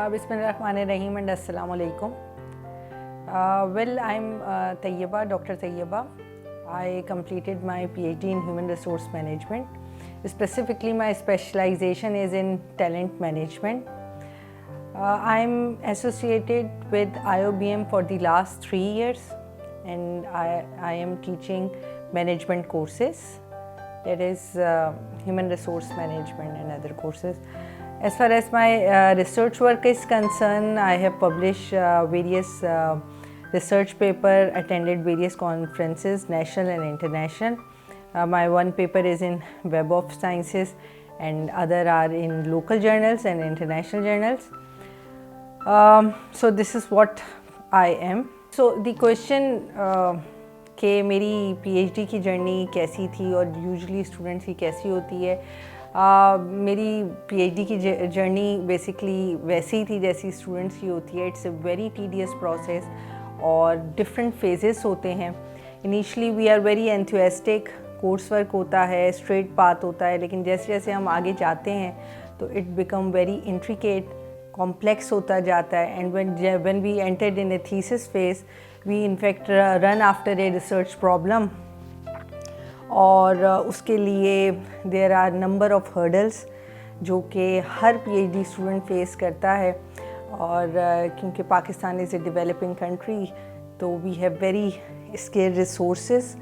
Bismillahirrahmanirrahim and Assalamu alaikum. Well, I'm Tayyiba, Dr. Tayyiba. I completed my PhD in Human Resource Management. Specifically, my specialization is in talent management. I'm associated with IOBM for the last 3 years, and I am teaching management courses, that is Human Resource Management and other courses. As far as my research work is concerned, I have published various research paper, attended various conferences, national and international. My one paper is in Web of Sciences and other are in local journals and international journals. So this is what I am. So the question کہ میری P H D کی journey کیسی تھی اور usually students کی کیسی ہوتی ہے. میری پی ایچ ڈی کی جرنی بیسکلی ویسی ہی تھی جیسی اسٹوڈنٹس کی ہوتی ہے. It's a very tedious process اور ڈفرینٹ فیزز ہوتے ہیں. Initially we are very enthusiastic, course work ہوتا ہے, اسٹریٹ پاتھ ہوتا ہے, لیکن جیسے جیسے ہم آگے جاتے ہیں تو it become very intricate, complex ہوتا جاتا ہے. And when we entered in a thesis phase, we in fact run after a research problem, اور اس کے لیے there are number of hurdles جو کہ ہر P H D student face کرتا ہے. اور کیونکہ Pakistan is a developing country تو we have very scarce resources,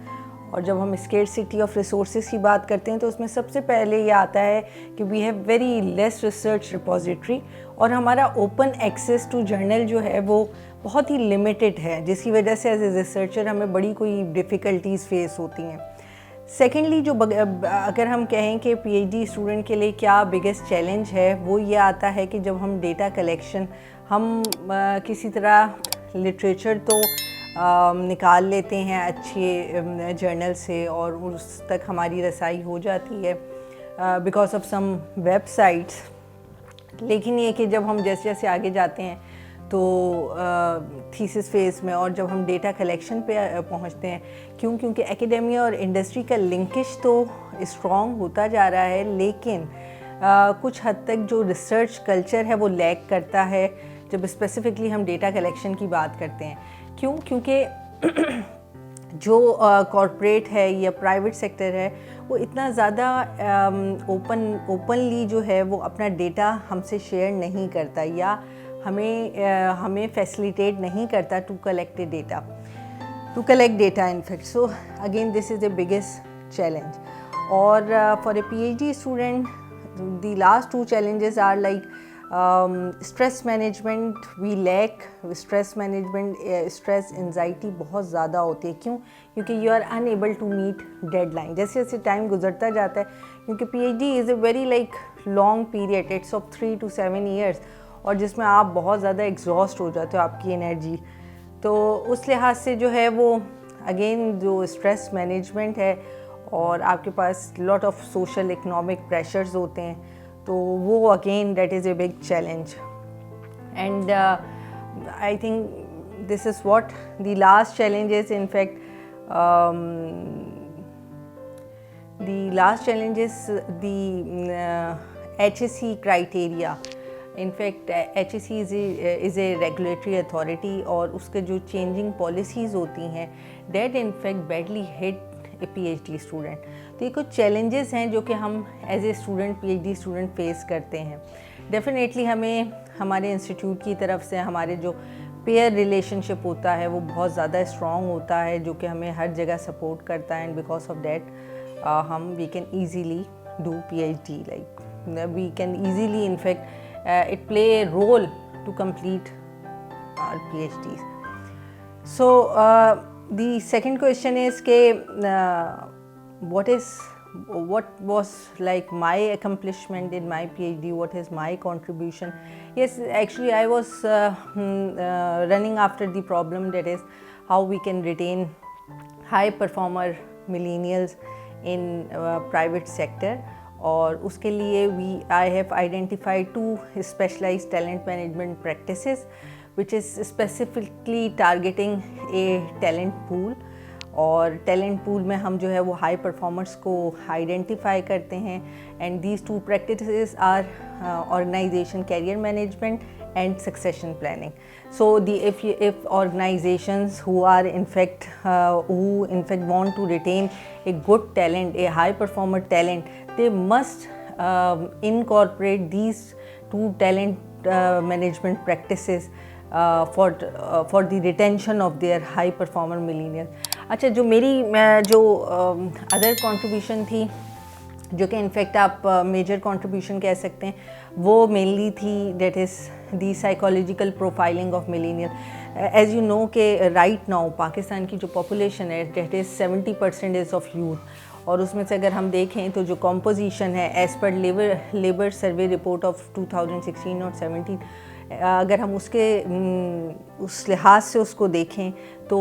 اور جب ہم اسکیئرسٹی آف ریسورسز کی بات کرتے ہیں تو اس میں سب سے پہلے یہ آتا ہے کہ we have very less research repository, اور ہمارا اوپن ایکسیس ٹو جرنل جو ہے وہ بہت ہی لمیٹڈ ہے, جس کی وجہ سے ایز اے ریسرچر ہمیں بڑی کوئی ڈیفیکلٹیز فیس ہوتی ہیں. سیکنڈلی جو اگر ہم کہیں کہ پی ایچ ڈی اسٹوڈنٹ کے لیے کیا بگیسٹ چیلنج ہے, وہ یہ آتا ہے کہ جب ہم ڈیٹا کلیکشن, ہم کسی طرح لٹریچر تو نکال لیتے ہیں اچھے جرنل سے اور اس تک ہماری رسائی ہو جاتی ہے because of some web sites, لیکن یہ کہ جب ہم جیسے جیسے آگے جاتے ہیں تو تھیسس فیز میں اور جب ہم ڈیٹا کلیکشن پہ پہنچتے ہیں, کیونکہ ایکیڈیمیا اور انڈسٹری کا لنکیج تو اسٹرانگ ہوتا جا رہا ہے, لیکن کچھ حد تک جو ریسرچ کلچر ہے وہ لیک کرتا ہے جب اسپیسیفکلی ہم ڈیٹا کلیکشن کی بات کرتے ہیں. کیونکہ جو کارپوریٹ ہے یا پرائیویٹ سیکٹر ہے وہ اتنا زیادہ اوپنلی جو ہے وہ اپنا ڈیٹا ہم سے شیئر نہیں کرتا یا ہمیں فیسیلیٹیٹ نہیں کرتا to collect data in fact. So again this is a biggest challenge. اور for a P H D student the last 2 challenges are like stress management. We lack stress management, stress anxiety بہت زیادہ ہوتی ہے. کیونکہ you are unable to meet deadline جیسے جیسے time گزرتا جاتا ہے, کیونکہ P H D is a very like long period, it's of 3 to 7 years, اور جس میں آپ بہت زیادہ ایگزاسٹ ہو جاتے ہو, آپ کی انرجی. تو اس لحاظ سے جو ہے وہ اگین جو اسٹریس مینجمنٹ ہے, اور آپ کے پاس lot of social economic pressures ہوتے ہیں, تو وہ again that is a big challenge. And I think this is what the last challenges. In fact the last challenges the HSE criteria. In fact HSE is a regulatory authority, اور اس کے جو changing policies ہوتی ہیں that in fact badly hit a P H D student. تو یہ کچھ challenges ہیں جو کہ ہم as a student P H D student فیس کرتے ہیں. ڈیفینیٹلی ہمیں ہمارے انسٹیٹیوٹ کی طرف سے ہمارے جو پیئر ریلیشن شپ ہوتا ہے وہ بہت زیادہ اسٹرانگ ہوتا ہے, جو کہ ہمیں ہر جگہ سپورٹ کرتا ہے. And because of that we can easily do P H D, like we can easily in fact it play a role to complete our PhDs. So the second question is what was like my accomplishment in my PhD, what is my contribution? Yes, actually I was running after the problem, that is how we can retain high performer millennials in private sector. اور اس کے لیے I have identified 2 specialized talent management practices which is specifically targeting a talent pool. اور talent پول میں ہم جو ہے وہ ہائی پرفارمرس کو آئیڈینٹیفائی کرتے ہیں. And these 2 practices are organization career management and succession planning. So if organizations who in fact want to retain a good talent, a high performer talent, they must incorporate these 2 talent management practices for the retention of their high performer millennials. اچھا, جو میری other contribution تھی, جو کہ in fact آپ major contribution کہہ سکتے ہیں, وہ مینلی تھی that is the psychological profiling of millennial. As you know کہ رائٹ ناؤ پاکستان کی جو پاپولیشن ہے دیٹ از 70% آف یوتھ, اور اس میں سے اگر ہم دیکھیں تو جو کمپوزیشن ہے as per labour survey report of 2016 اور 17, اگر ہم اس لحاظ سے اس کو دیکھیں تو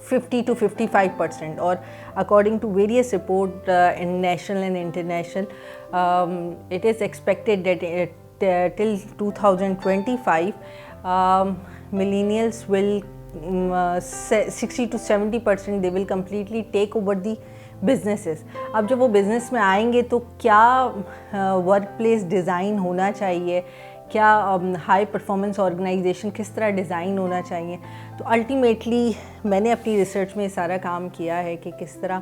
50 to 55%, اور according to various report in national and international, it is expected that till 2025 millennials will 60 to 70% they will completely take over the businesses. اب جب وہ بزنس میں آئیں گے تو کیا ورک پلیس ڈیزائن ہونا چاہیے, کیا ہائی پرفارمنس آرگنائزیشن کس طرح ڈیزائن ہونا چاہیے. تو الٹیمیٹلی میں نے اپنی ریسرچ میں سارا کام کیا ہے کہ کس طرح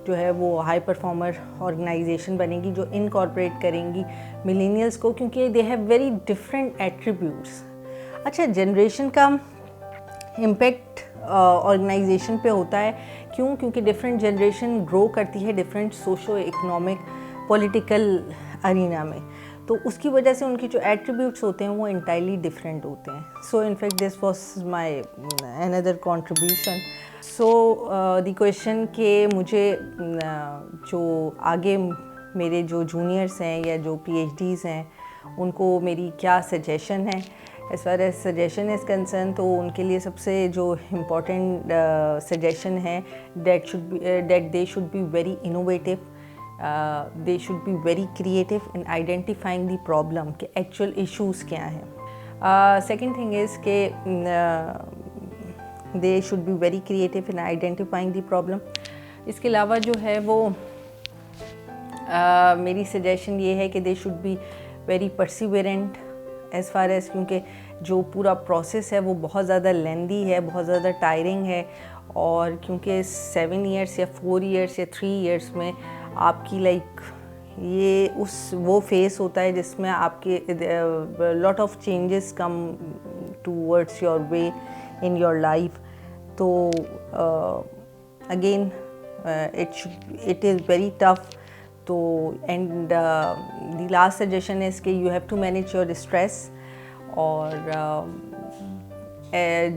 جو ہے وہ ہائی پرفارمر آرگنائزیشن بنے گی جو انکارپوریٹ کریں گی ملینیلس کو, کیونکہ they have very different attributes. اچھا, جنریشن کا امپیکٹ آرگنائزیشن پہ ہوتا ہے, کیونکہ ڈفرینٹ جنریشن گرو کرتی ہے different socio economic political arena میں, تو اس کی وجہ سے ان کی جو ایٹریبیوٹس ہوتے ہیں وہ انٹائرلی ڈفرینٹ ہوتے ہیں. So in fact this was my اندر کنٹریبیوشن. سو دی کویشچن کہ مجھے جو آگے میرے جو جونیئرس ہیں یا جو پی ایچ ڈیز ہیں ان کو میری کیا سجیشن ہے. As far as suggestion is concern, تو ان کے لیے سب سے جو امپورٹنٹ سجیشن ہے that they should be very innovative, they should be very creative in identifying the problem کہ actual issues کیا ہیں. Second thing is کہ they should be very creative in identifying the problem. اس کے علاوہ جو ہے وہ میری سجیشن یہ ہے کہ they should be very perseverant as far as, کیونکہ جو پورا پروسیس ہے وہ بہت زیادہ لیندی ہے, بہت زیادہ ٹائرنگ ہے, اور کیونکہ 7 ایئرس یا 4 ایئرس یا 3 ایئرس میں آپ کی لائک یہ وہ فیس ہوتا ہے جس میں آپ کے lot of changes come towards your way in your life. تو again it is very tough. تو and the last suggestion is کہ you have to manage your stress. اور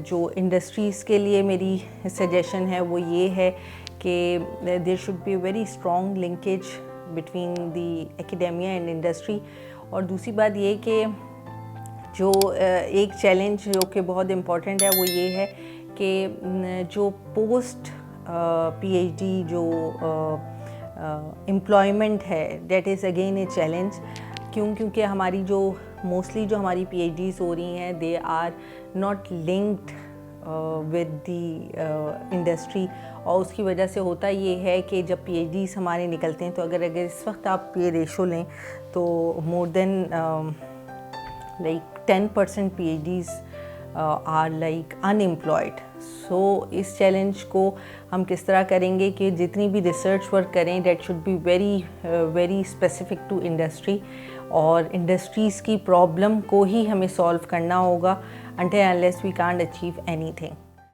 جو انڈسٹریز کے لیے میری سجیشن ہے وہ یہ ہے کہ there should be a very strong linkage between the academia and industry. اور دوسری بات یہ کہ جو ایک چیلنج جو کہ بہت امپورٹنٹ ہے وہ یہ ہے کہ جو پوسٹ پی ایچ ڈی جو امپلائمنٹ ہے that is again a challenge. کیونکہ ہماری جو موسٹلی جو ہماری پی ایچ ڈیز ہو رہی ہیں they are not linked with the industry, اور اس کی وجہ سے ہوتا یہ ہے کہ جب پی ایچ ڈیز ہمارے نکلتے ہیں تو اگر اس وقت آپ یہ ریشو لیں تو more than like 10% P H Ds are like unemployed. So اس چیلنج کو ہم کس طرح کریں گے کہ جتنی بھی ریسرچ ورک کریں that should be very specific to industry, اور انڈسٹریز کی پرابلم کو ہی ہمیں سالو کرنا ہوگا until unless we can't achieve anything.